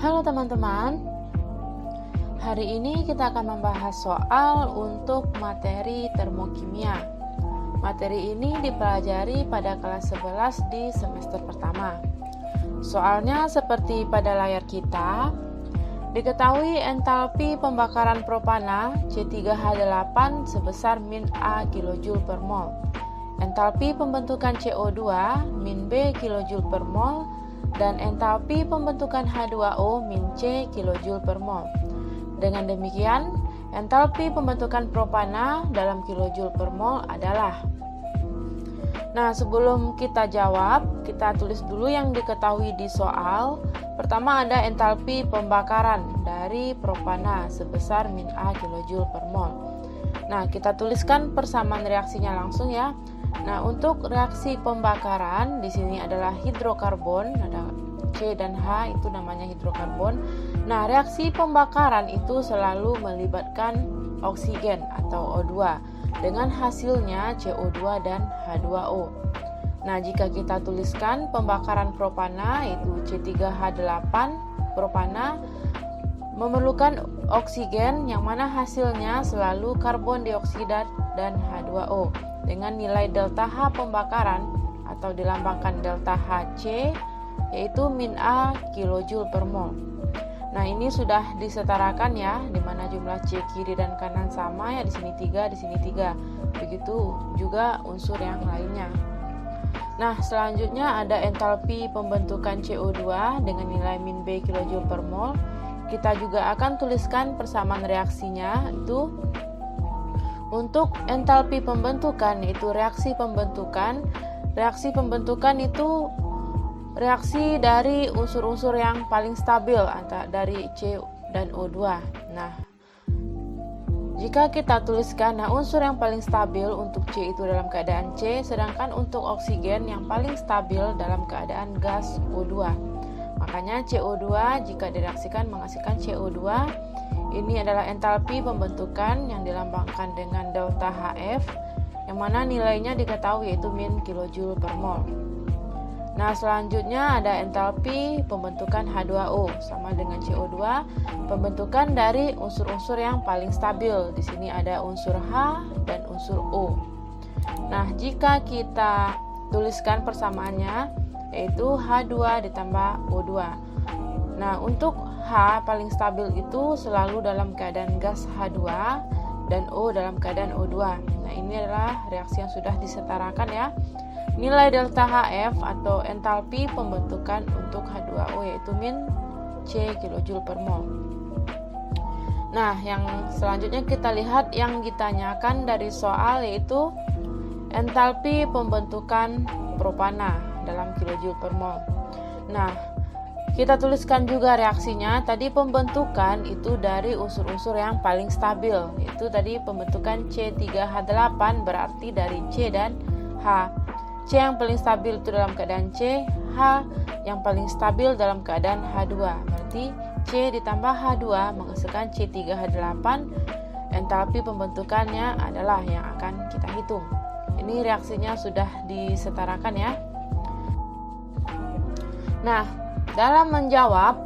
Halo teman-teman, hari ini kita akan membahas soal untuk materi termokimia. Materi ini dipelajari pada kelas 11 di semester pertama. Soalnya seperti pada layar kita, diketahui entalpi pembakaran propana C3H8 sebesar min A kJ per mol. Entalpi pembentukan CO2 min B kJ per mol dan entalpi pembentukan H2O min C kJ per mol. Dengan demikian, entalpi pembentukan propana dalam kJ per mol adalah. Nah, sebelum kita jawab, kita tulis dulu yang diketahui di soal. Pertama ada entalpi pembakaran dari propana sebesar min A kJ per mol. Nah, kita tuliskan persamaan reaksinya langsung ya. Nah, untuk reaksi pembakaran di sini adalah hidrokarbon, ada C dan H itu namanya hidrokarbon. Nah, reaksi pembakaran itu selalu melibatkan oksigen atau O2 dengan hasilnya CO2 dan H2O. Nah, jika kita tuliskan pembakaran propana itu C3H8 propana memerlukan oksigen yang mana hasilnya selalu karbon dioksida dan H2O dengan nilai delta H pembakaran atau dilambangkan delta HC yaitu min A kJ per mol. Nah, ini sudah disetarakan ya, di mana jumlah C kiri dan kanan sama ya, di sini 3, di sini 3. Begitu juga unsur yang lainnya. Nah, selanjutnya ada entalpi pembentukan CO2 dengan nilai min B kJ per mol. Kita juga akan tuliskan persamaan reaksinya itu untuk entalpi pembentukan yaitu reaksi pembentukan. Reaksi pembentukan itu reaksi dari unsur-unsur yang paling stabil antara dari C dan O2. Nah, jika kita tuliskan unsur yang paling stabil untuk C itu dalam keadaan C, sedangkan untuk oksigen yang paling stabil dalam keadaan gas O2. Makanya CO2 jika direaksikan menghasilkan CO2. Ini adalah entalpi pembentukan yang dilambangkan dengan delta HF yang mana nilainya diketahui yaitu min kJ per mol. Nah, selanjutnya ada entalpi pembentukan H2O sama dengan CO2, pembentukan dari unsur-unsur yang paling stabil. Di sini ada unsur H dan unsur O. Nah, jika kita tuliskan persamaannya yaitu H2 ditambah O2. Nah, untuk H paling stabil itu selalu dalam keadaan gas H2 dan O dalam keadaan O2. Nah, ini adalah reaksi yang sudah disetarakan ya. Nilai delta HF atau entalpi pembentukan untuk H2O yaitu min C kJ per mol. Nah, yang selanjutnya kita lihat yang ditanyakan dari soal yaitu entalpi pembentukan propana dalam kJ per mol. Nah, kita tuliskan juga reaksinya. Tadi pembentukan itu dari unsur-unsur yang paling stabil. Itu tadi pembentukan C3H8 berarti dari C dan H. C yang paling stabil itu dalam keadaan C, H yang paling stabil dalam keadaan H2. Berarti C ditambah H2 menghasilkan C3H8. Entalpi pembentukannya adalah yang akan kita hitung. Ini reaksinya sudah disetarakan ya. Nah, dalam menjawab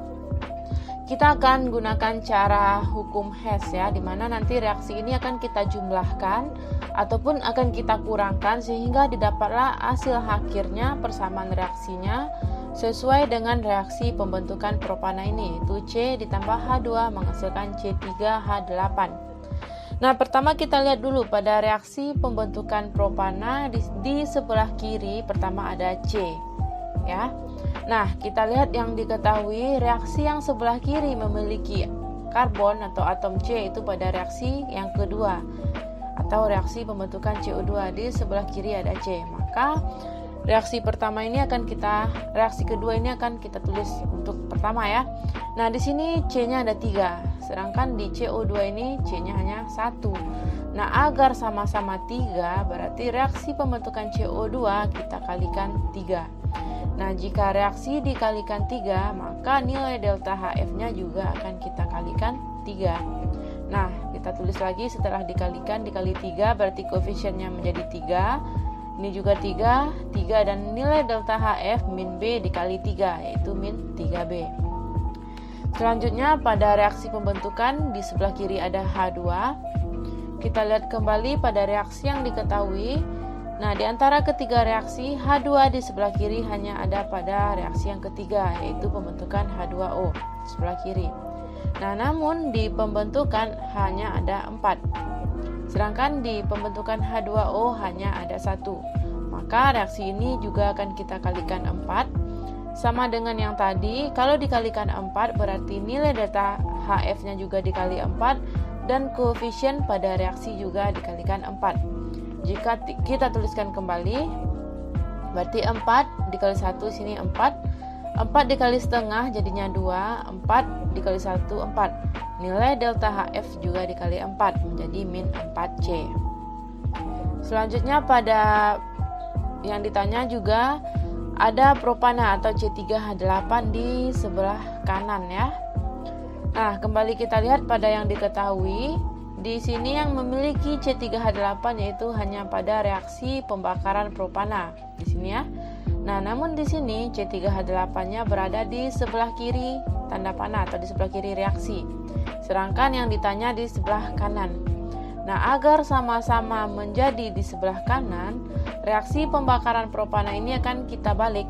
kita akan gunakan cara hukum Hess ya, di mana nanti reaksi ini akan kita jumlahkan ataupun akan kita kurangkan sehingga didapatlah hasil akhirnya persamaan reaksinya sesuai dengan reaksi pembentukan propana ini, yaitu C ditambah H2 menghasilkan C3H8. Nah, pertama kita lihat dulu pada reaksi pembentukan propana di sebelah kiri pertama ada C ya. Nah, kita lihat yang diketahui reaksi yang sebelah kiri memiliki karbon atau atom C itu pada reaksi yang kedua atau reaksi pembentukan CO2 di sebelah kiri ada C. Maka reaksi pertama ini reaksi kedua ini akan kita tulis untuk pertama ya. Nah, di sini C-nya ada 3, sedangkan di CO2 ini C-nya hanya 1. Nah, agar sama-sama 3 berarti reaksi pembentukan CO2 kita kalikan 3. Nah, jika reaksi dikalikan 3, maka nilai delta HF-nya juga akan kita kalikan 3. Nah, kita tulis lagi setelah dikalikan dikali 3 berarti koefisiennya menjadi 3. Ini juga 3 dan nilai delta HF min B dikali 3 yaitu min 3B. Selanjutnya pada reaksi pembentukan di sebelah kiri ada H2. Kita lihat kembali pada reaksi yang diketahui. Nah, di antara ketiga reaksi, H2 di sebelah kiri hanya ada pada reaksi yang ketiga, yaitu pembentukan H2O di sebelah kiri. Nah, namun di pembentukan hanya ada 4. Sedangkan di pembentukan H2O hanya ada 1. Maka reaksi ini juga akan kita kalikan 4. Sama dengan yang tadi, kalau dikalikan 4 berarti nilai delta HF-nya juga dikali 4 dan koefisien pada reaksi juga dikalikan 4. Jika kita tuliskan kembali, berarti 4 dikali 1 sini 4. 4 dikali setengah jadinya 2, 4 dikali 1 4. Nilai delta HF juga dikali 4 menjadi min 4C. Selanjutnya pada yang ditanya juga ada propana atau C3H8 di sebelah kanan ya. Nah, kembali kita lihat pada yang diketahui. Di sini yang memiliki C3H8 yaitu hanya pada reaksi pembakaran propana di sini ya. Nah, namun di sini C3H8-nya berada di sebelah kiri tanda panah atau di sebelah kiri reaksi. Sedangkan yang ditanya di sebelah kanan. Nah, agar sama-sama menjadi di sebelah kanan, reaksi pembakaran propana ini akan kita balik.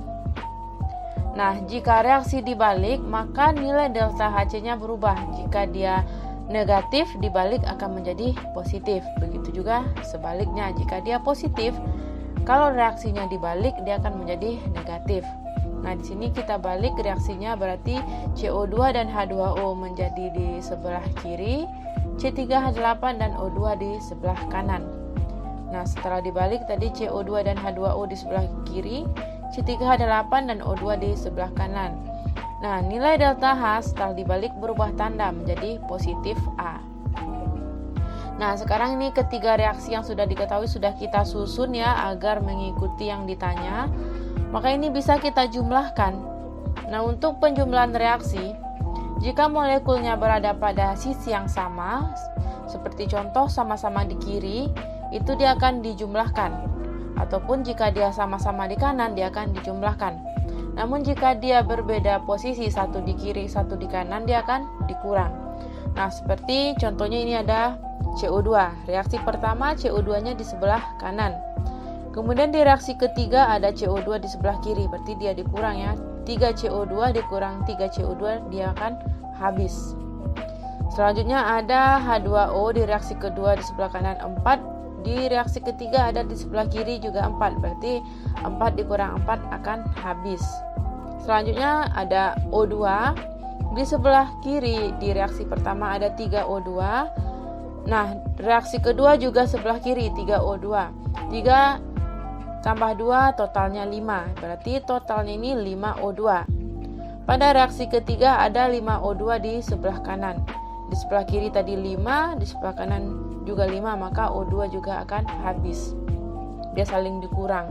Nah, jika reaksi dibalik, maka nilai delta Hc-nya berubah. Jika dia negatif, dibalik akan menjadi positif. Begitu juga sebaliknya, jika dia positif, kalau reaksinya dibalik, dia akan menjadi negatif. Nah, di sini kita balik reaksinya, berarti CO2 dan H2O menjadi di sebelah kiri, C3H8 dan O2 di sebelah kanan. Nah, setelah dibalik tadi CO2 dan H2O di sebelah kiri, C3H8 dan O2 di sebelah kanan. Nah, nilai delta H setelah dibalik berubah tanda menjadi positif A. Nah, sekarang ini ketiga reaksi yang sudah diketahui sudah kita susun ya agar mengikuti yang ditanya. Maka ini bisa kita jumlahkan. Nah, untuk penjumlahan reaksi, jika molekulnya berada pada sisi yang sama, seperti contoh sama-sama di kiri, itu dia akan dijumlahkan. Ataupun jika dia sama-sama di kanan, dia akan dijumlahkan. Namun jika dia berbeda posisi, satu di kiri, satu di kanan, dia akan dikurang. Nah, seperti contohnya ini ada CO2. Reaksi pertama CO2-nya di sebelah kanan. Kemudian di reaksi ketiga ada CO2 di sebelah kiri, berarti dia dikurang ya. 3 CO2 dikurang 3 CO2 dia akan habis. Selanjutnya ada H2O di reaksi kedua di sebelah kanan 4, di reaksi ketiga ada di sebelah kiri juga 4, berarti 4 dikurang 4 akan habis. Selanjutnya ada O2 di sebelah kiri, di reaksi pertama ada 3 O2. Nah, reaksi kedua juga sebelah kiri 3 O2. 3 tambah 2 totalnya 5, berarti totalnya ini 5 O2. Pada reaksi ketiga ada 5 O2 di sebelah kanan. Di sebelah kiri tadi 5, di sebelah kanan juga 5, maka O2 juga akan habis. Dia saling dikurang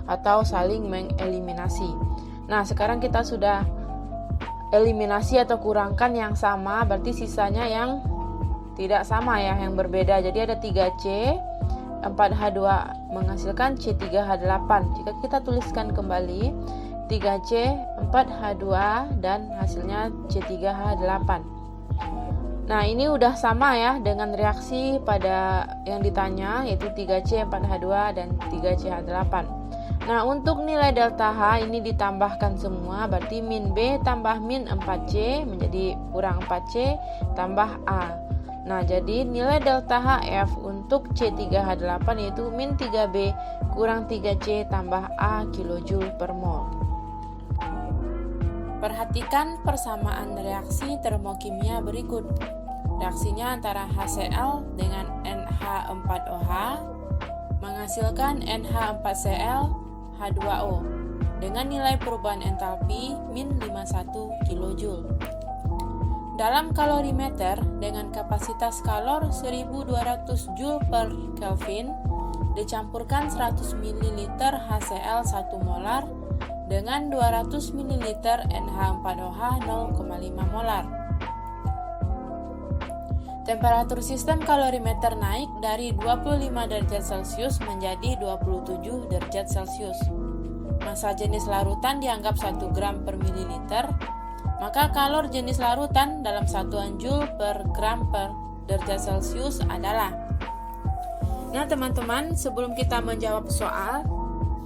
atau saling mengeliminasi. Nah, sekarang kita sudah eliminasi atau kurangkan yang sama, berarti sisanya yang tidak sama ya, yang berbeda. Jadi ada 3C 4H2 menghasilkan C3H8. Jika kita tuliskan kembali 3C 4H2 dan hasilnya C3H8. Nah, ini udah sama ya dengan reaksi pada yang ditanya, yaitu 3C 4H2 dan 3CH8. Nah, untuk nilai delta H ini ditambahkan semua, berarti min B tambah min 4C menjadi kurang 4C tambah A. Nah, jadi nilai delta HF untuk C3H8 yaitu min 3B kurang 3C tambah A kilojoule per mol. Perhatikan persamaan reaksi termokimia berikut. Reaksinya antara HCl dengan NH4OH menghasilkan NH4Cl H2O dengan nilai perubahan entalpi min 51 kJ. Dalam kalorimeter dengan kapasitas kalor 1200 Joule per Kelvin dicampurkan 100 ml HCl 1 molar dengan 200 ml NH4OH 0,5 molar. Temperatur sistem kalorimeter naik dari 25 derajat Celcius menjadi 27 derajat Celcius. Massa jenis larutan dianggap 1 gram per mililiter. Maka kalor jenis larutan dalam satuan Joule per gram per derajat Celcius adalah. Nah teman-teman, sebelum kita menjawab soal,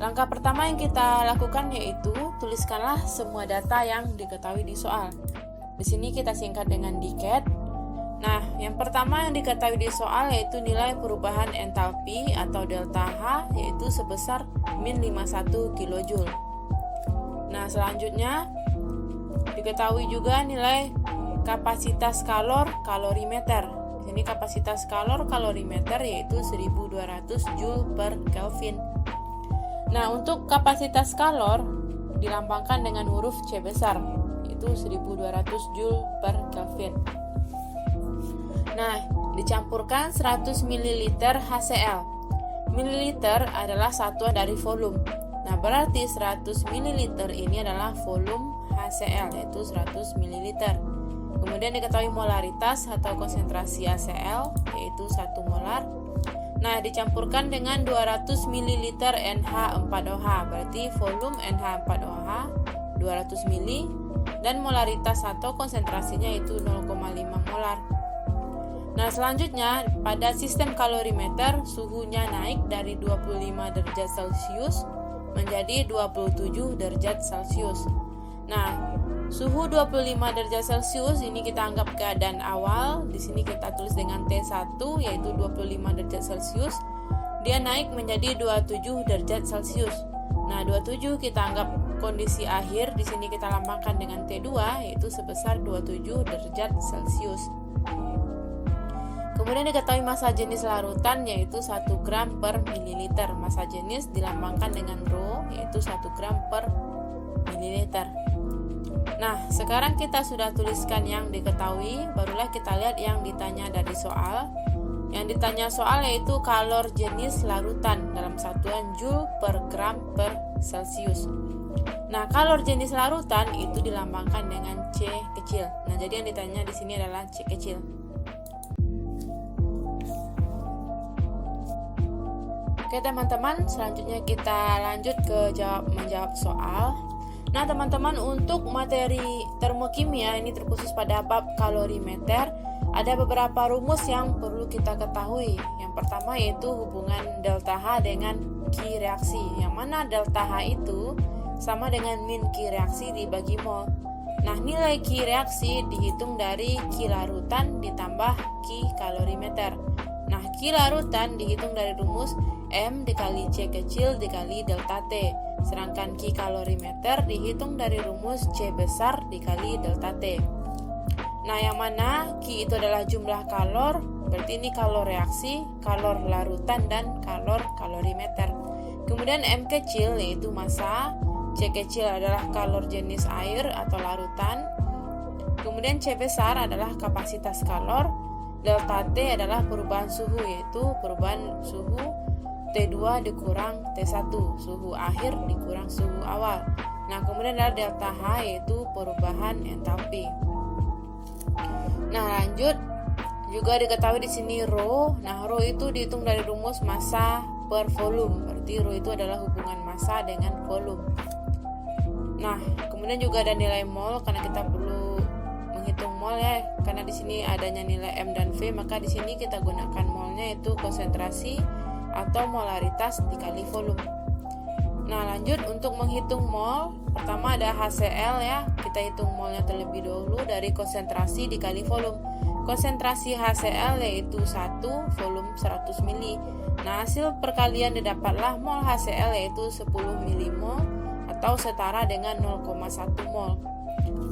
langkah pertama yang kita lakukan yaitu tuliskanlah semua data yang diketahui di soal. Di sini kita singkat dengan DKET. Nah, yang pertama yang diketahui di soal yaitu nilai perubahan entalpi atau delta H yaitu sebesar min 51 kJ. Nah, selanjutnya diketahui juga nilai kapasitas kalor kalorimeter. Di sini kapasitas kalor kalorimeter yaitu 1200 Joule per Kelvin. Nah, untuk kapasitas kalor dilambangkan dengan huruf C besar, yaitu 1200 Joule per Kelvin. Nah, dicampurkan 100 ml HCl. Mililiter adalah satuan dari volume. Nah, berarti 100 ml ini adalah volume HCl, yaitu 100 ml. Kemudian diketahui molaritas atau konsentrasi HCl, yaitu 1 molar. Nah, dicampurkan dengan 200 ml NH4OH, berarti volume NH4OH 200 ml dan molaritas atau konsentrasinya itu 0,5 molar. Nah, selanjutnya pada sistem kalorimeter suhunya naik dari 25 derajat Celcius menjadi 27 derajat Celcius. Nah, suhu 25 derajat Celcius ini kita anggap keadaan awal. Di sini kita tulis dengan T1 yaitu 25 derajat Celcius. Dia naik menjadi 27 derajat Celcius. Nah, 27 kita anggap kondisi akhir. Di sini kita lambangkan dengan T2 yaitu sebesar 27 derajat Celcius. Kemudian diketahui massa jenis larutan yaitu 1 gram per mililiter. Massa jenis dilambangkan dengan Rho yaitu 1 gram per mililiter. Nah, sekarang kita sudah tuliskan yang diketahui, barulah kita lihat yang ditanya dari soal. Yang ditanya soal yaitu kalor jenis larutan dalam satuan Joule per gram per Celcius. Nah, kalor jenis larutan itu dilambangkan dengan C kecil. Nah, jadi yang ditanya di sini adalah C kecil. Oke teman-teman, selanjutnya kita lanjut ke menjawab soal. Nah teman-teman, untuk materi termokimia ini terkhusus pada bab kalorimeter, ada beberapa rumus yang perlu kita ketahui. Yang pertama yaitu hubungan delta H dengan Q reaksi, yang mana delta H itu sama dengan min Q reaksi dibagi mol. Nah, nilai Q reaksi dihitung dari Q larutan ditambah Q kalorimeter. Nah, Q larutan dihitung dari rumus M dikali C kecil dikali delta T. Sedangkan Q kalorimeter dihitung dari rumus C besar dikali delta T. Nah, yang mana Q itu adalah jumlah kalor, berarti ini kalor reaksi, kalor larutan, dan kalor kalorimeter. Kemudian M kecil yaitu massa, C kecil adalah kalor jenis air atau larutan. Kemudian C besar adalah kapasitas kalor. Delta T adalah perubahan suhu, yaitu perubahan suhu T2 dikurang T1, suhu akhir dikurang suhu awal. Nah, kemudian ada delta H yaitu perubahan entalpi. Nah, lanjut juga diketahui di sini Rho. Nah, Rho itu dihitung dari rumus massa per volume. Berarti Rho itu adalah hubungan massa dengan volume. Nah, kemudian juga ada nilai mol karena kita perlu menghitung mol ya, karena di sini adanya nilai M dan V, maka di sini kita gunakan molnya yaitu konsentrasi atau molaritas dikali volume. Nah, lanjut untuk menghitung mol, pertama ada HCl ya, kita hitung molnya terlebih dahulu dari konsentrasi dikali volume. Konsentrasi HCl yaitu 1, volume 100 ml. Nah, hasil perkalian didapatlah mol HCl yaitu 10 mmol atau setara dengan 0,1 mol.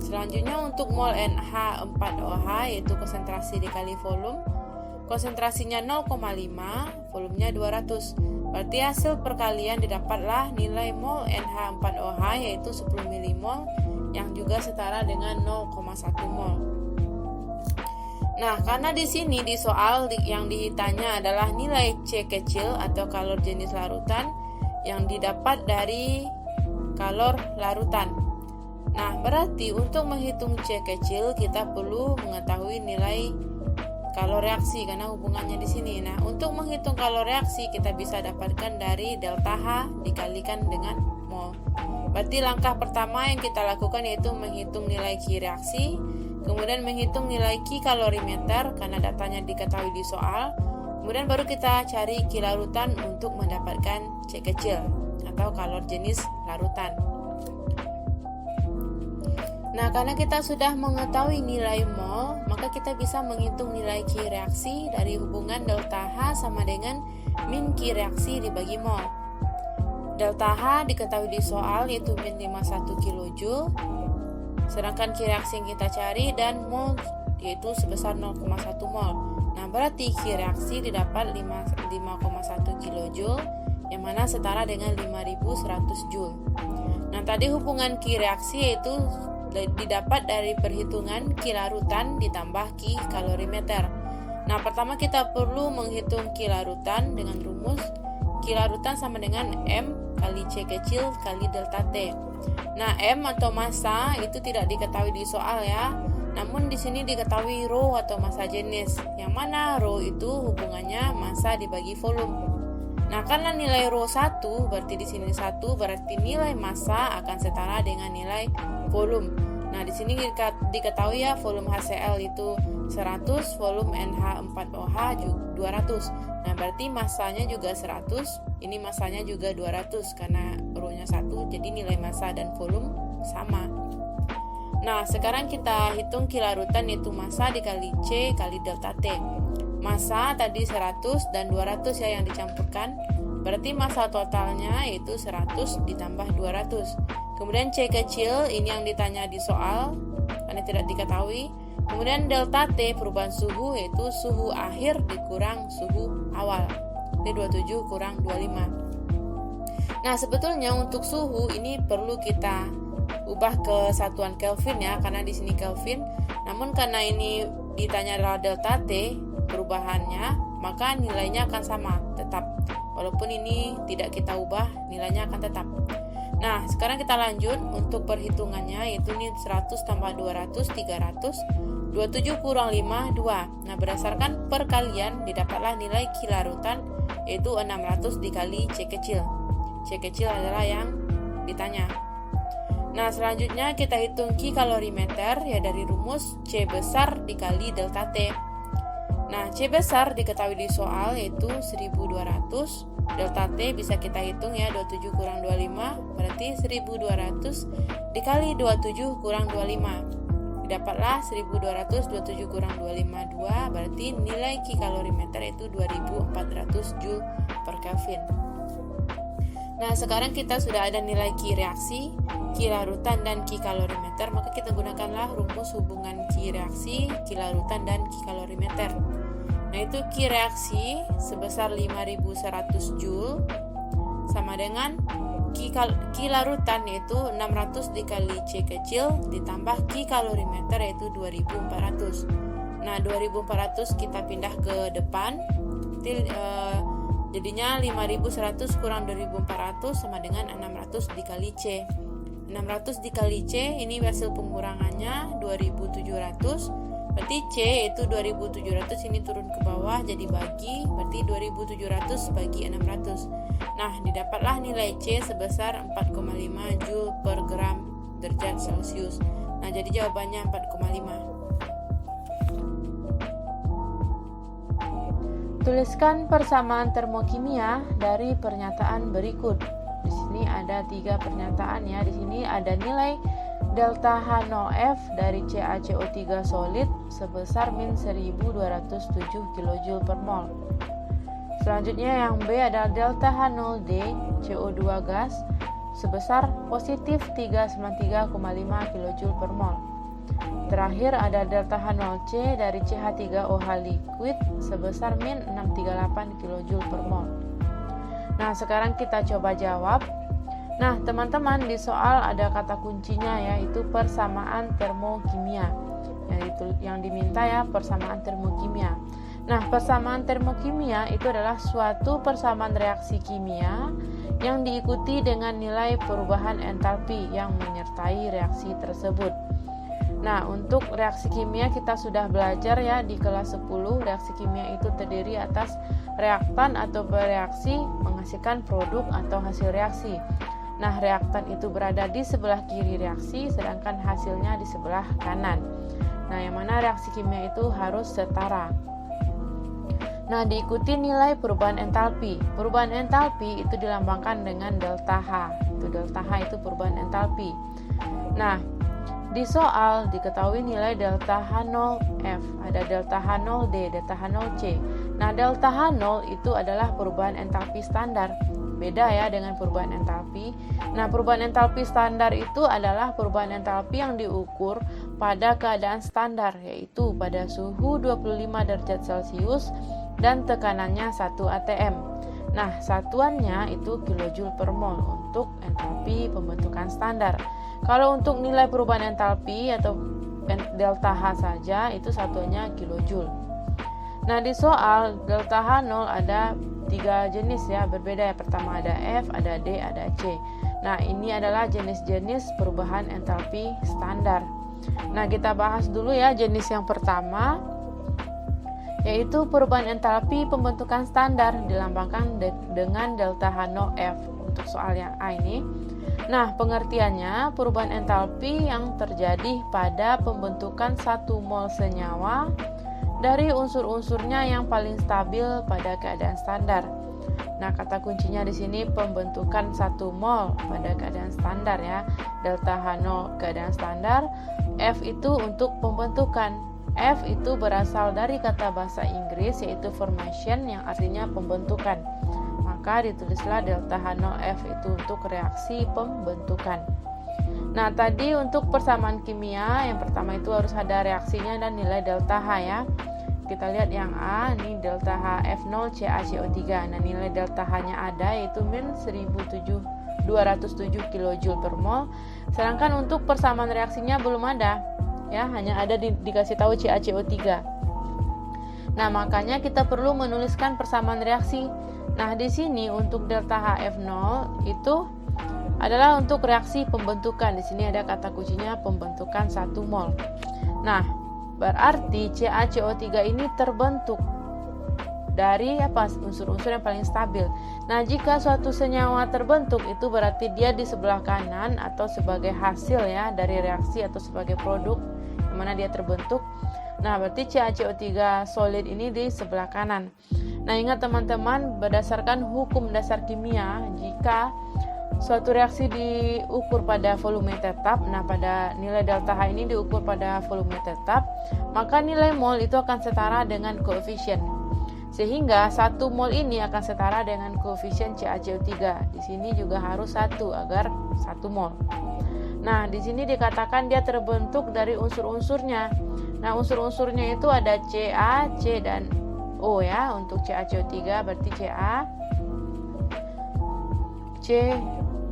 Selanjutnya untuk mol NH4OH yaitu konsentrasi dikali volume. Konsentrasinya 0,5, volumenya 200. Berarti hasil perkalian didapatlah nilai mol NH4OH yaitu 10 mmol yang juga setara dengan 0,1 mol. Nah, karena di sini di soal yang ditanya adalah nilai C kecil atau kalor jenis larutan yang didapat dari kalor larutan. Nah, berarti untuk menghitung C kecil kita perlu mengetahui nilai kalor reaksi karena hubungannya di sini. Nah, untuk menghitung kalor reaksi kita bisa dapatkan dari delta H dikalikan dengan mol. Berarti langkah pertama yang kita lakukan yaitu menghitung nilai Q reaksi, kemudian menghitung nilai Q kalorimeter karena datanya diketahui di soal, kemudian baru kita cari Q larutan untuk mendapatkan C kecil atau kalor jenis larutan. Nah, karena kita sudah mengetahui nilai mol, maka kita bisa menghitung nilai Q reaksi dari hubungan delta H sama dengan min Q reaksi dibagi mol. Delta H diketahui di soal yaitu min 51 kJ, sedangkan Q reaksi yang kita cari dan mol yaitu sebesar 0,1 mol. Nah, berarti Q reaksi didapat 5,1 kJ yang mana setara dengan 5100 Joule. Nah, tadi hubungan Q reaksi yaitu didapat dari perhitungan Q larutan ditambah Q kalorimeter. Nah, pertama kita perlu menghitung Q larutan dengan rumus Q larutan sama dengan M kali C kecil kali delta T. Nah, M atau massa itu tidak diketahui di soal ya. Namun di sini diketahui rho atau massa jenis. Yang mana rho itu hubungannya massa dibagi volume. Nah, karena nilai rho 1, berarti di sini 1, berarti nilai massa akan setara dengan nilai volume. Nah, di sini diketahui ya volume HCl itu 100, volume NH4OH 200. Nah, berarti massanya juga 100, ini massanya juga 200 karena rho-nya 1, jadi nilai massa dan volume sama. Nah, sekarang kita hitung Q larutan yaitu massa dikali C kali delta T. Massa tadi 100 dan 200 ya yang dicampurkan. Berarti massa totalnya yaitu 100 ditambah 200. Kemudian C kecil ini yang ditanya di soal karena tidak diketahui. Kemudian delta T perubahan suhu yaitu suhu akhir dikurang suhu awal. Ini 27 kurang 25. Nah, sebetulnya untuk suhu ini perlu kita ubah ke satuan Kelvin ya, karena di sini Kelvin. Namun karena ini ditanya adalah delta T perubahannya, maka nilainya akan sama tetap. Walaupun ini tidak kita ubah, nilainya akan tetap. Nah, sekarang kita lanjut untuk perhitungannya, yaitu ini 100 tambah 200, 300, 27 kurang 5, 2. Nah, berdasarkan perkalian didapatlah nilai Q larutan, yaitu 600 dikali C kecil. C kecil adalah yang ditanya. Nah, selanjutnya kita hitung Q kalorimeter ya dari rumus C besar dikali delta T. Nah, C besar diketahui di soal yaitu 1200. Delta T bisa kita hitung ya, 27 kurang 25 berarti 1200 dikali 27 kurang 25. Didapatlah 1200, 27 kurang 25, 2, berarti nilai Q kalorimeter itu 2400 Joule per Kelvin. Nah, sekarang kita sudah ada nilai Q reaksi, Q larutan, dan Q kalorimeter, maka kita gunakanlah rumus hubungan Q reaksi, Q larutan, dan Q kalorimeter. Nah, itu Q reaksi sebesar 5100 Joule sama dengan Q larutan yaitu 600 dikali C kecil ditambah Q kalorimeter yaitu 2400. Nah, 2400 kita pindah ke depan. Jadinya 5100 kurang 2400 sama dengan 600 dikali C. 600 dikali C ini hasil pengurangannya 2700. Berarti C itu 2700, ini turun ke bawah jadi bagi, berarti 2700 bagi 600. Nah, didapatlah nilai C sebesar 4,5 Joule per gram derajat Celcius. Nah, jadi jawabannya 4,5. Tuliskan persamaan termokimia dari pernyataan berikut. Di sini ada 3 pernyataan ya. Di sini ada nilai delta H0F dari CaCO3 solid sebesar min 1207 kJ per mol. Selanjutnya yang B adalah delta H0D CO2 gas sebesar positif 393,5 kJ per mol. Terakhir ada delta H0C dari CH3OH liquid sebesar min 638 kJ per mol. Nah, sekarang kita coba jawab. Nah, teman-teman, di soal ada kata kuncinya yaitu persamaan termokimia. Yang diminta ya persamaan termokimia. Nah, persamaan termokimia itu adalah suatu persamaan reaksi kimia yang diikuti dengan nilai perubahan entalpi yang menyertai reaksi tersebut. Nah, untuk reaksi kimia kita sudah belajar ya di kelas 10. Reaksi kimia itu terdiri atas reaktan atau bereaksi menghasilkan produk atau hasil reaksi. Nah, reaktan itu berada di sebelah kiri reaksi, sedangkan hasilnya di sebelah kanan. Nah, yang mana reaksi kimia itu harus setara. Nah, diikuti nilai perubahan entalpi. Perubahan entalpi itu dilambangkan dengan delta H. Delta H itu perubahan entalpi. Nah, di soal diketahui nilai delta H0F, ada delta H0D, delta H0C. Nah, delta H0 itu adalah perubahan entalpi standar. Beda ya dengan perubahan entalpi. Nah, perubahan entalpi standar itu adalah perubahan entalpi yang diukur pada keadaan standar, yaitu pada suhu 25 derajat Celcius dan tekanannya 1 atm. Nah, satuannya itu kilojoule per mol untuk entalpi pembentukan standar. Kalau untuk nilai perubahan entalpi atau delta H saja, itu satuannya kilojoule. Nah, di soal delta H0 ada 3 jenis ya, berbeda ya. Pertama ada F, ada D, ada C. Nah, ini adalah jenis-jenis perubahan entalpi standar. Nah, kita bahas dulu ya jenis yang pertama, yaitu perubahan entalpi pembentukan standar dilambangkan dengan delta H0F untuk soal yang A ini. Nah, pengertiannya perubahan entalpi yang terjadi pada pembentukan 1 mol senyawa dari unsur-unsurnya yang paling stabil pada keadaan standar. Nah, kata kuncinya di sini pembentukan 1 mol pada keadaan standar ya. Delta H0 keadaan standar, F itu untuk pembentukan. F itu berasal dari kata bahasa Inggris yaitu formation yang artinya pembentukan. Maka ditulislah delta H0F itu untuk reaksi pembentukan. Nah, tadi untuk persamaan kimia yang pertama itu harus ada reaksinya dan nilai delta H ya. Kita lihat yang A, ini delta HF0 CaCO3. Nah, nilai delta H-nya ada yaitu min 1207 kJ per mol. Sedangkan untuk persamaan reaksinya belum ada. Ya, hanya ada dikasih tahu CaCO3. Nah, makanya kita perlu menuliskan persamaan reaksi. Nah, di sini untuk delta HF0 itu adalah untuk reaksi pembentukan. Di sini ada kata kuncinya pembentukan 1 mol. Nah, berarti CaCO3 ini terbentuk dari unsur-unsur yang paling stabil. Nah, jika suatu senyawa terbentuk itu berarti dia di sebelah kanan atau sebagai hasil ya dari reaksi atau sebagai produk yang mana dia terbentuk. Nah, berarti CaCO3 solid ini di sebelah kanan. Nah, ingat teman-teman, berdasarkan hukum dasar kimia, jika suatu reaksi diukur pada volume tetap, nah pada nilai delta H ini diukur pada volume tetap, maka nilai mol itu akan setara dengan koefisien. Sehingga 1 mol ini akan setara dengan koefisien CaCO3. Di sini juga harus 1 agar 1 mol. Nah, di sini dikatakan dia terbentuk dari unsur-unsurnya. Nah, unsur-unsurnya itu ada Ca, C, dan O ya. Untuk CaCO3 berarti Ca, C,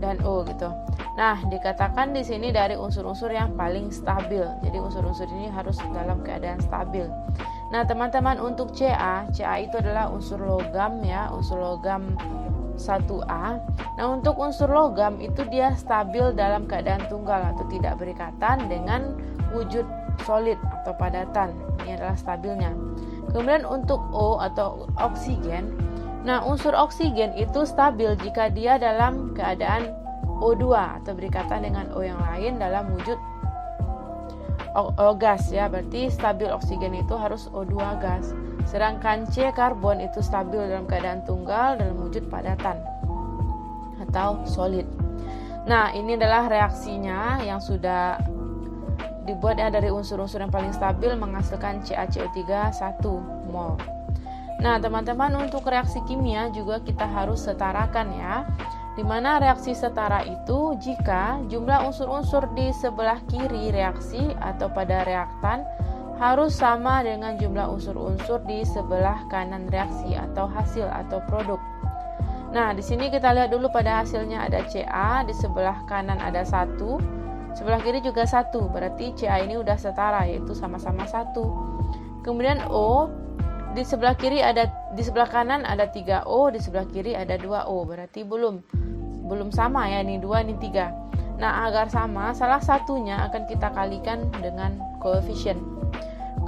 dan O gitu. Nah, dikatakan di sini dari unsur-unsur yang paling stabil. Jadi unsur-unsur ini harus dalam keadaan stabil. Nah, teman-teman, untuk Ca itu adalah unsur logam ya, unsur logam 1A. Nah, untuk unsur logam itu dia stabil dalam keadaan tunggal atau tidak berikatan dengan wujud solid atau padatan. Ini adalah stabilnya. Kemudian untuk O atau oksigen. Nah, unsur oksigen itu stabil jika dia dalam keadaan O2 atau berikatan dengan O yang lain dalam wujud gas ya. Berarti stabil oksigen itu harus O2 gas. Sedangkan C karbon itu stabil dalam keadaan tunggal dalam wujud padatan atau solid. Nah, ini adalah reaksinya yang sudah dibuat ya dari unsur-unsur yang paling stabil menghasilkan CaCO3 1 mol. Nah, teman-teman, untuk reaksi kimia juga kita harus setarakan ya. Dimana reaksi setara itu jika jumlah unsur-unsur di sebelah kiri reaksi atau pada reaktan harus sama dengan jumlah unsur-unsur di sebelah kanan reaksi atau hasil atau produk. Nah, di sini kita lihat dulu pada hasilnya ada Ca, di sebelah kanan ada 1, sebelah kiri juga 1, berarti Ca ini udah setara yaitu sama-sama 1. Kemudian O, di sebelah kiri di sebelah kanan ada 3O, di sebelah kiri ada 2O, berarti belum sama ya, ini 2 ini 3. Nah, agar sama, salah satunya akan kita kalikan dengan koefisien.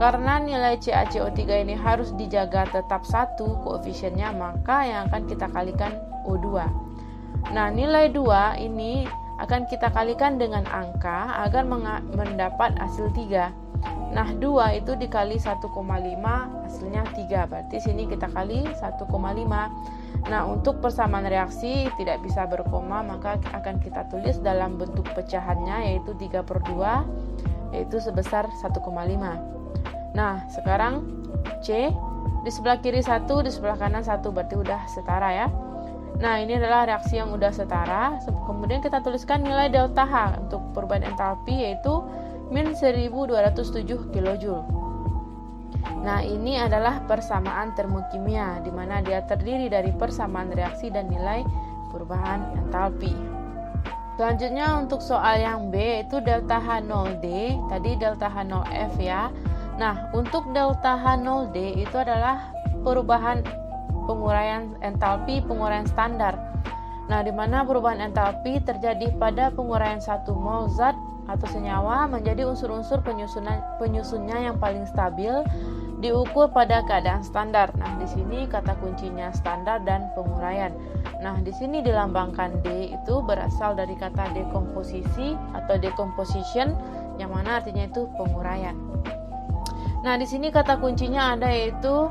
Karena nilai CaCO3 ini harus dijaga tetap 1 koefisiennya, maka yang akan kita kalikan O2. Nah, nilai 2 ini akan kita kalikan dengan angka agar mendapat hasil 3. Nah, 2 itu dikali 1,5 hasilnya 3. Berarti sini kita kali 1,5. Nah, untuk persamaan reaksi tidak bisa berkoma, maka akan kita tulis dalam bentuk pecahannya, yaitu 3/2, yaitu sebesar 1,5. Nah, sekarang C, di sebelah kiri 1, di sebelah kanan 1, berarti udah setara ya. Nah, ini adalah reaksi yang udah setara. Kemudian kita tuliskan nilai delta H untuk perubahan entalpi, yaitu min 1207 kJ. Nah, ini adalah persamaan termokimia, di mana dia terdiri dari persamaan reaksi dan nilai perubahan entalpi. Selanjutnya untuk soal yang B, itu delta H0D, tadi delta H0F ya. Nah, untuk delta H0D itu adalah perubahan penguraian entalpi, penguraian standar. Nah, di mana perubahan entalpi terjadi pada penguraian 1 mol zat atau senyawa menjadi unsur-unsur penyusunnya yang paling stabil diukur pada keadaan standar. Nah, di sini kata kuncinya standar dan penguraian. Nah, di sini dilambangkan D itu berasal dari kata dekomposisi atau decomposition, yang mana artinya itu penguraian. Nah, di sini kata kuncinya ada, yaitu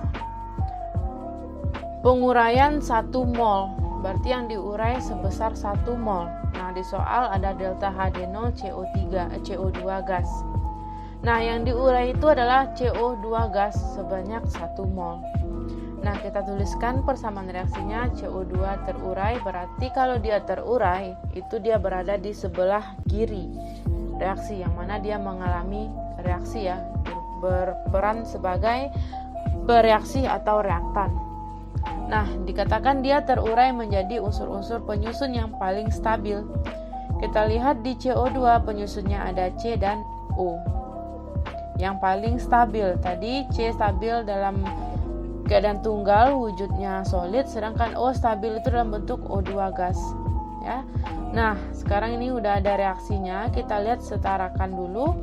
penguraian 1 mol, berarti yang diurai sebesar 1 mol. Nah, di soal ada delta HD0 CO2 gas. Nah, yang diurai itu adalah CO2 gas sebanyak 1 mol. Nah, kita tuliskan persamaan reaksinya, CO2 terurai, berarti kalau dia terurai, itu dia berada di sebelah kiri reaksi, yang mana dia mengalami reaksi ya, berperan sebagai bereaksi atau reaktan. Nah, dikatakan dia terurai menjadi unsur-unsur penyusun yang paling stabil. Kita lihat di CO2 penyusunnya ada C dan O. Yang paling stabil, tadi C stabil dalam keadaan tunggal wujudnya solid, sedangkan O stabil itu dalam bentuk O2 gas ya. Nah, sekarang ini udah ada reaksinya, kita lihat setarakan dulu.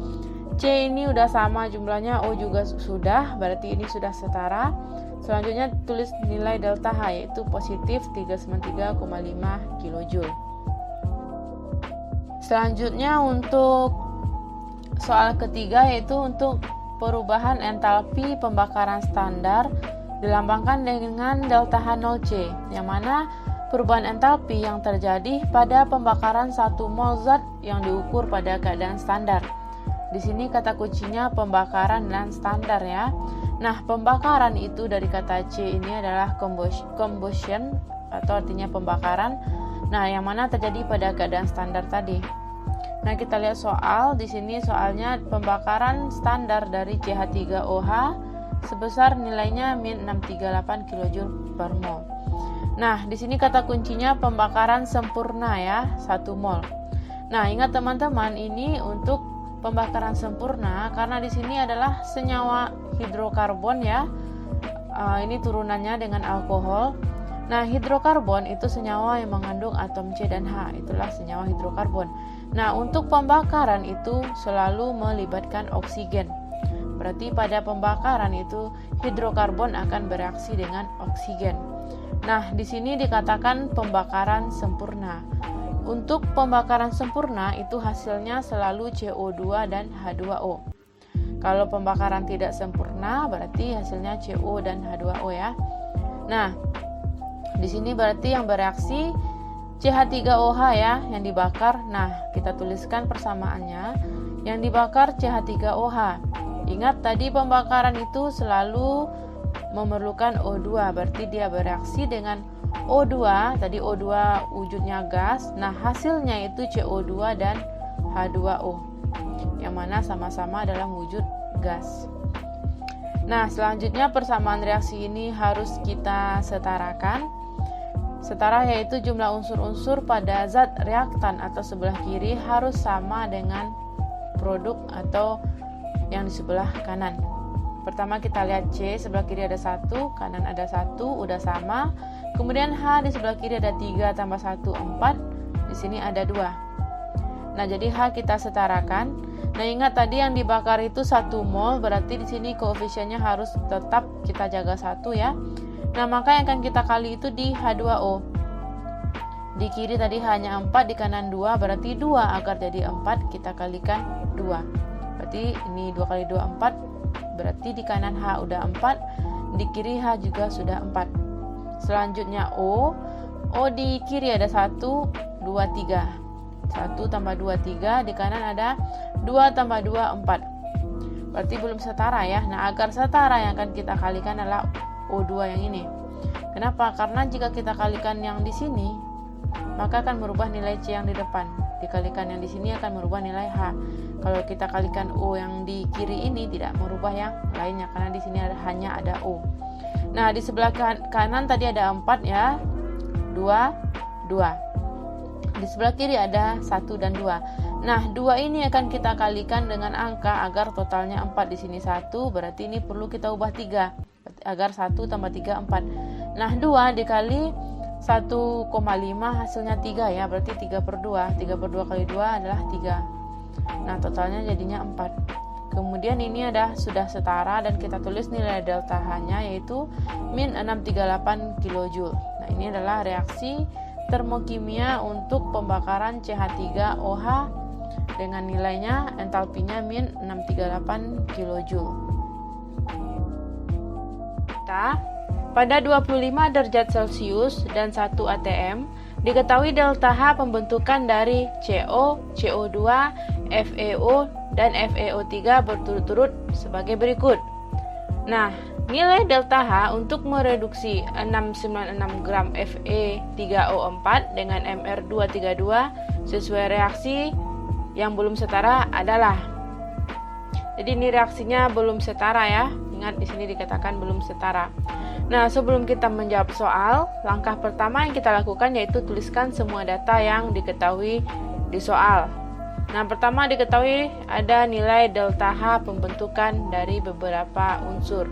C ini udah sama jumlahnya, O juga sudah, berarti ini sudah setara. Selanjutnya tulis nilai delta H, yaitu positif 393,5 kJ. Selanjutnya untuk soal ketiga, yaitu untuk perubahan entalpi pembakaran standar dilambangkan dengan delta H0C, yang mana perubahan entalpi yang terjadi pada pembakaran 1 mol zat yang diukur pada keadaan standar. Di sini kata kuncinya pembakaran dan standar ya. Nah, pembakaran itu dari kata C ini adalah combustion atau artinya pembakaran. Nah, yang mana terjadi pada keadaan standar tadi. Nah, kita lihat soal. Di sini soalnya pembakaran standar dari CH3OH sebesar nilainya min 638 kJ per mol. Nah, di sini kata kuncinya pembakaran sempurna ya, 1 mol. Nah, ingat teman-teman, ini untuk pembakaran sempurna karena di sini adalah senyawa hidrokarbon ya. Ini turunannya dengan alkohol. Nah, hidrokarbon itu senyawa yang mengandung atom C dan H, itulah senyawa hidrokarbon. Nah, untuk pembakaran itu selalu melibatkan oksigen. Berarti pada pembakaran itu hidrokarbon akan bereaksi dengan oksigen. Nah, di sini dikatakan pembakaran sempurna. Untuk pembakaran sempurna itu hasilnya selalu CO2 dan H2O. Kalau pembakaran tidak sempurna berarti hasilnya CO dan H2O ya. Nah, di sini berarti yang bereaksi CH3OH ya, yang dibakar. Nah, kita tuliskan persamaannya. Yang dibakar CH3OH. Ingat tadi pembakaran itu selalu memerlukan O2, berarti dia bereaksi dengan O2, tadi O2 wujudnya gas. Nah, hasilnya itu CO2 dan H2O, yang mana sama-sama dalam wujud gas. Nah, selanjutnya persamaan reaksi ini harus kita setarakan. Setara yaitu jumlah unsur-unsur pada zat reaktan atau sebelah kiri harus sama dengan produk atau yang di sebelah kanan. Pertama kita lihat C, sebelah kiri ada 1, kanan ada 1, udah sama. Kemudian H di sebelah kiri ada 3 tambah 1, 4. Di sini ada 2. Nah, jadi H kita setarakan. Nah, ingat tadi yang dibakar itu 1 mol, berarti di sini koefisiennya harus tetap kita jaga 1 ya. Nah, maka yang akan kita kali itu di H2O. Di kiri tadi hanya 4, di kanan 2, berarti 2 agar jadi 4 kita kalikan 2. Berarti ini 2 kali 2 4, berarti di kanan H udah 4, di kiri H juga sudah 4. Selanjutnya O di kiri ada 1, 2, 3. 1 tambah 2, 3, di kanan ada 2 tambah 2, 4. Berarti belum setara ya. Nah, agar setara yang akan kita kalikan adalah O2 yang ini. Kenapa? Karena jika kita kalikan yang di sini, maka akan merubah nilai C yang di depan. Dikalikan yang di sini akan merubah nilai H. Kalau kita kalikan O yang di kiri ini tidak merubah yang lainnya, karena di sini hanya ada O. Nah, di sebelah kanan tadi ada 4 ya. 2, 2. Di sebelah kiri ada 1 dan 2. Nah, 2 ini akan kita kalikan dengan angka agar totalnya 4. Di sini 1, berarti ini perlu kita ubah 3. Agar 1 tambah 3, 4. Nah, 2 dikali 1,5 hasilnya 3 ya, berarti 3 per 2. 3 per 2 kali 2 adalah 3. Nah, totalnya jadinya 4. Kemudian ini sudah setara dan kita tulis nilai delta H-nya yaitu min 638 kJ. Nah, ini adalah reaksi termokimia untuk pembakaran CH3OH dengan nilainya entalpinya min 638 kJ. Pada 25 derajat Celcius dan 1 atm, diketahui delta H pembentukan dari CO, CO2, FeO, dan FeO3 berturut-turut sebagai berikut. Nah, nilai delta H untuk mereduksi 696 gram Fe3O4 dengan Mr232 sesuai reaksi yang belum setara adalah. Jadi ini reaksinya belum setara ya. Ingat di sini dikatakan belum setara. Nah, sebelum kita menjawab soal, langkah pertama yang kita lakukan yaitu tuliskan semua data yang diketahui di soal. Nah, pertama diketahui ada nilai delta H pembentukan dari beberapa unsur,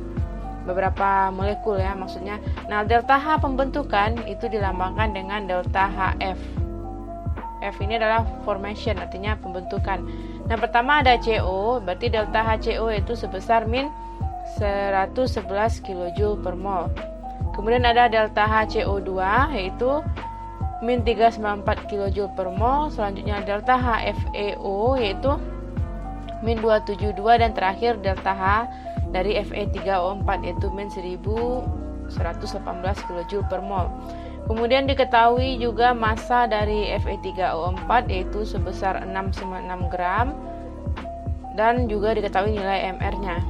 beberapa molekul ya maksudnya. Nah, delta H pembentukan itu dilambangkan dengan delta HF. F ini adalah formation, artinya pembentukan. Nah, pertama ada CO, berarti delta HCO itu sebesar min 111 kJ per mol. Kemudian ada delta HCO2 yaitu min 394 kJ per mol. Selanjutnya delta HFeO yaitu min 272 dan terakhir delta H dari Fe3O4 yaitu min 1118 kJ per mol. Kemudian diketahui juga massa dari Fe3O4 yaitu sebesar 696 gram dan juga diketahui nilai Mr-nya.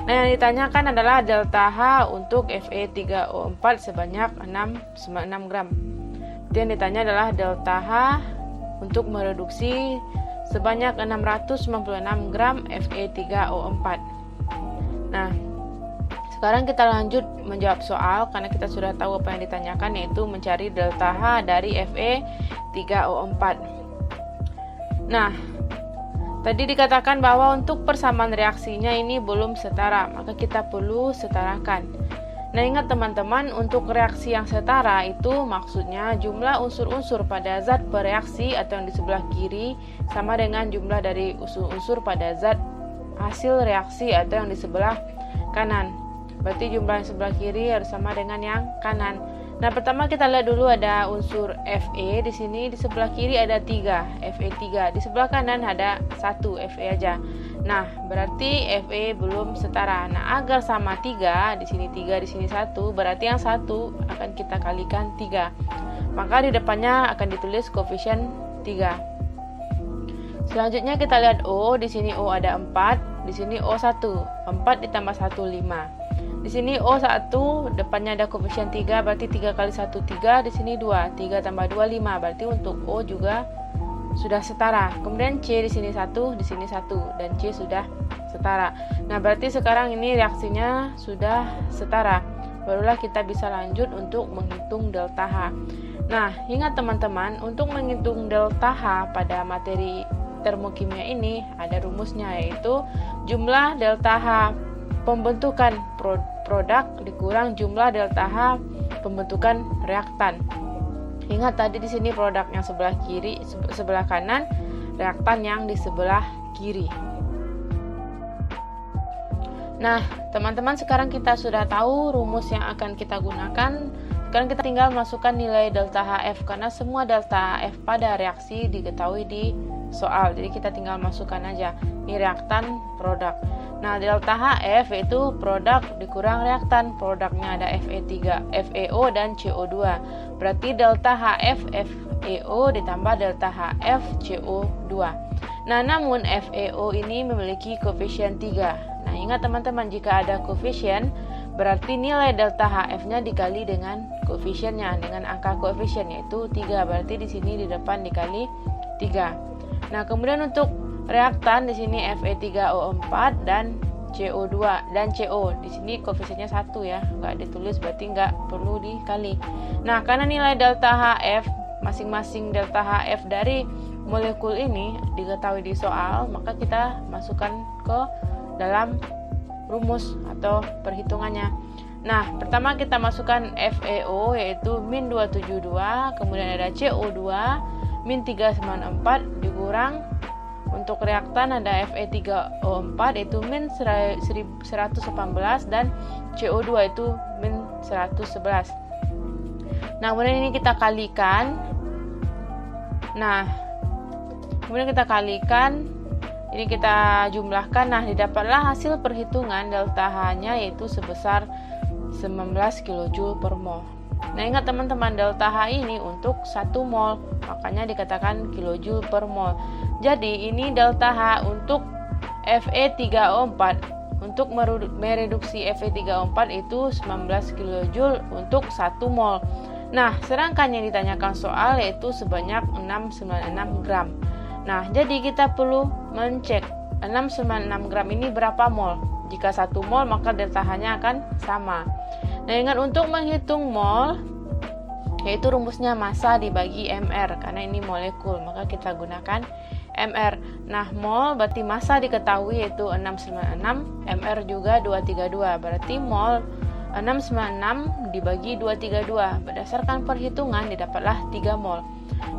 Nah, yang ditanyakan adalah delta H untuk Fe3O4 sebanyak 696 gram. Yang ditanya adalah delta H untuk mereduksi sebanyak 696 gram Fe3O4. Nah, sekarang kita lanjut menjawab soal karena kita sudah tahu apa yang ditanyakan, yaitu mencari delta H dari Fe3O4. Nah, tadi dikatakan bahwa untuk persamaan reaksinya ini belum setara, maka kita perlu setarakan. Nah, ingat teman-teman, untuk reaksi yang setara itu maksudnya jumlah unsur-unsur pada zat bereaksi atau yang di sebelah kiri sama dengan jumlah dari unsur-unsur pada zat hasil reaksi atau yang di sebelah kanan. Berarti jumlah yang sebelah kiri harus sama dengan yang kanan. Nah, pertama kita lihat dulu ada unsur Fe di sini, di sebelah kiri ada 3, Fe3, di sebelah kanan ada 1, Fe aja. Nah, berarti Fe belum setara. Nah, agar sama 3, di sini 3, di sini 1, berarti yang 1 akan kita kalikan 3. Maka di depannya akan ditulis koefisien 3. Selanjutnya kita lihat O, di sini O ada 4, di sini O1, 4 ditambah 1, 5. Di sini O1 depannya ada koefisien 3, berarti 3 kali 1 3, di sini 2, 3 tambah 2 5, berarti untuk O juga sudah setara. Kemudian C di sini 1, di sini 1 dan C sudah setara. Nah, berarti sekarang ini reaksinya sudah setara. Barulah kita bisa lanjut untuk menghitung delta H. Nah, ingat teman-teman, untuk menghitung delta H pada materi termokimia ini ada rumusnya, yaitu jumlah delta H pembentukan produk dikurang jumlah delta H pembentukan reaktan. Ingat tadi di sini produk yang sebelah kiri, sebelah kanan, reaktan yang di sebelah kiri. Nah, teman-teman, sekarang kita sudah tahu rumus yang akan kita gunakan Sekarang kita tinggal masukkan nilai delta HF karena semua delta HF pada reaksi diketahui di soal. Jadi kita tinggal masukkan aja. Ini reaktan produk. Nah, delta HF yaitu produk dikurang reaktan. Produknya ada Fe3, FeO dan CO2. Berarti delta HF FeO ditambah delta HF CO2. Nah, namun FeO ini memiliki koefisien 3. Nah, ingat teman-teman, jika ada koefisien berarti nilai delta HF-nya dikali dengan koefisiennya, dengan angka koefisien yaitu 3. Berarti di sini di depan dikali 3. Nah, kemudian untuk reaktan di sini Fe3O4 dan CO2 dan CO. Di sini koefisiennya 1 ya, nggak ditulis berarti nggak perlu dikali. Nah, karena nilai delta HF masing-masing delta HF dari molekul ini diketahui di soal, maka kita masukkan ke dalam rumus atau perhitungannya. Nah, pertama kita masukkan FeO yaitu min 272, kemudian ada CO2 min 394 dikurang untuk reaktan ada Fe3O4 yaitu min 118 dan CO2 itu min 111. Nah, kemudian ini kita kalikan. Nah, kemudian kita kalikan, ini kita jumlahkan. Nah, didapatlah hasil perhitungan delta H-nya yaitu sebesar 19 kJ per mol. Nah, ingat teman-teman, delta H ini untuk 1 mol, makanya dikatakan kilojoule per mol. Jadi, ini delta H untuk Fe3O4. Untuk mereduksi Fe3O4 itu 19 kJ untuk 1 mol. Nah, sedangkan yang ditanyakan soal yaitu sebanyak 696 gram. Nah, jadi kita perlu mencek 696 gram ini berapa mol. Jika 1 mol maka delta H-nya akan sama. Nah, ingat untuk menghitung mol yaitu rumusnya massa dibagi mR karena ini molekul, maka kita gunakan mR. Nah, mol berarti massa diketahui yaitu 696, mR juga 232. Berarti mol 696 dibagi 232. Berdasarkan perhitungan didapatlah 3 mol.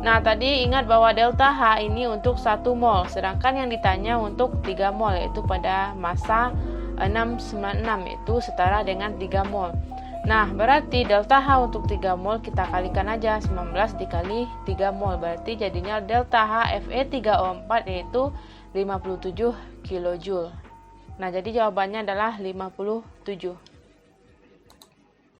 Nah, tadi ingat bahwa delta H ini untuk 1 mol, sedangkan yang ditanya untuk 3 mol yaitu pada massa 696 itu setara dengan 3 mol. Nah, berarti delta H untuk 3 mol kita kalikan aja 19 dikali 3 mol, berarti jadinya delta H Fe3O4 yaitu 57 kJ. Nah, jadi jawabannya adalah 57.